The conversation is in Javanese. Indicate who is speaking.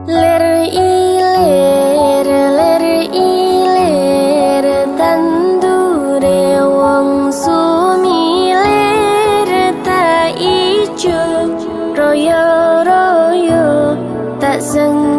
Speaker 1: Ler ilir tandure wong sumilir tak ijo royo royo tak seng